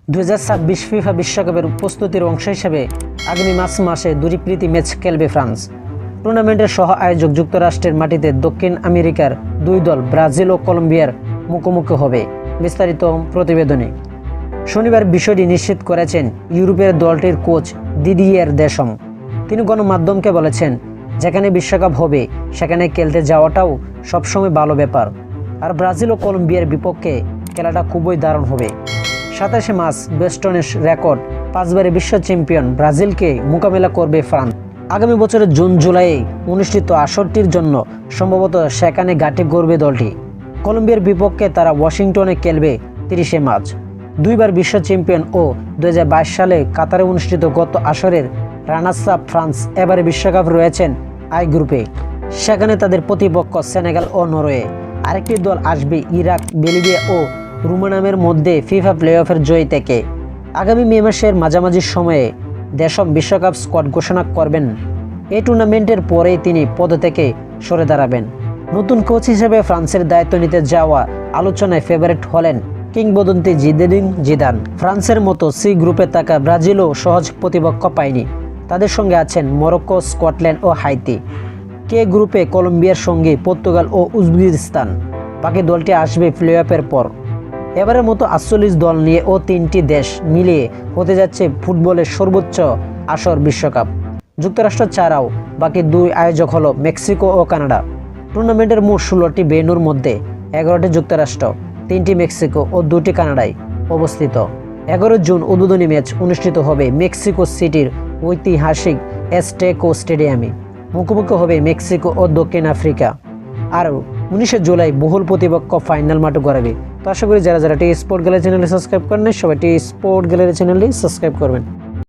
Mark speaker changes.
Speaker 1: 2026 FIFA বিশ্বকাপের প্রস্তুতির অংশ হিসেবে আগামী মার্চ মাসে দুটি প্রীতি ম্যাচ খেলবে ফ্রান্স। টুর্নামেন্টের সহ আয়োজক যুক্তরাষ্ট্রের মাটিতে দক্ষিণ আমেরিকার দুই দল ব্রাজিল ও কলম্বিয়ার মুখোমুখি হবে। বিস্তারিত প্রতিবেদনে শনিবার বিষয়টি নিশ্চিত করেছেন ইউরোপের দলটির কোচ দিদিয়ের দেশম। তিনি গণমাধ্যমকে বলেছেন, যেখানে বিশ্বকাপ হবে সেখানে খেলতে যাওয়াটাও সবসময় ভালো ব্যাপার, আর ব্রাজিল ও কলম্বিয়ার বিপক্ষে খেলাটা খুবই দারুণ হবে। 27 মার্চ বেস্টনের রেকর্ড 5বারের বিশ্ব চ্যাম্পিয়ন ব্রাজিলকে মোকাবেলা করবে ফ্রান্স। আগামী বছরের জুন জুলাইয়ে অনুষ্ঠিত আসরটির জন্য সম্ভবত সেখানে ঘাঁটি গড়বে দলটি। কলম্বিয়ার বিপক্ষে তারা ওয়াশিংটনে খেলবে 30 মার্চ। দুইবার বিশ্ব চ্যাম্পিয়ন ও 2022 সালে কাতারে অনুষ্ঠিত গত আসরের রানার্স আপ ফ্রান্স এবারে বিশ্বকাপ রয়েছেন আই গ্রুপে। সেখানে তাদের প্রতিপক্ষ সেনেগাল ও নরওয়ে। আরেকটি দল আসবে ইরাক, বেলিভিয়া ও রুমানিয়ার মধ্যে ফিফা প্লে-অফের জয়ী থেকে। আগামী মে মাসের মাঝামাঝি সময়ে দেশম বিশ্বকাপ স্কোয়াড ঘোষণা করবেন। এই টুর্নামেন্টের পরেই তিনি পদ থেকে সরে দাঁড়াবেন। নতুন কোচ হিসেবে ফ্রান্সের দায়িত্ব নিতে যাওয়া আলোচনায় ফেভারিট হলেন কিংবদন্তি জিনেদিন জিদান। ফ্রান্সের মতো সি গ্রুপে থাকা ব্রাজিলও সহজ প্রতিপক্ষ পায়নি। তাদের সঙ্গে আছেন মরক্কো, স্কটল্যান্ড ও হাইতি। কে গ্রুপে কলম্বিয়ার সঙ্গে পর্তুগাল ও উজবেকিস্তান। বাকি দলটি আসবে প্লে-অফের পর। এবারের মতো 48 দল নিয়ে ও 3টি দেশ মিলিয়ে হতে যাচ্ছে ফুটবলের সর্বোচ্চ আসর বিশ্বকাপ। যুক্তরাষ্ট্র ছাড়াও বাকি দুই আয়োজক হলো মেক্সিকো ও কানাডা। টুর্নামেন্টের মোট 16টি ভেন্যুর মধ্যে 11টি যুক্তরাষ্ট্র, 3টি মেক্সিকো ও 2টি কানাডায় অবস্থিত। 11 জুন উদ্বোধনী ম্যাচ অনুষ্ঠিত হবে মেক্সিকো সিটির ঐতিহাসিক অ্যাজটেকো স্টেডিয়ামে। মুখোমুখি হবে মেক্সিকো ও দক্ষিণ আফ্রিকা। আর 19 জুলাই বহুল প্রতিপক্ষ ফাইনাল মাঠে গড়াবে। তো আশা করি যারা টি স্পোর্ট গ্যালারি চ্যানেলটি সাবস্ক্রাইব করেন সবাই টি স্পোর্ট গ্যালারি চ্যানেলটি সাবস্ক্রাইব করবেন।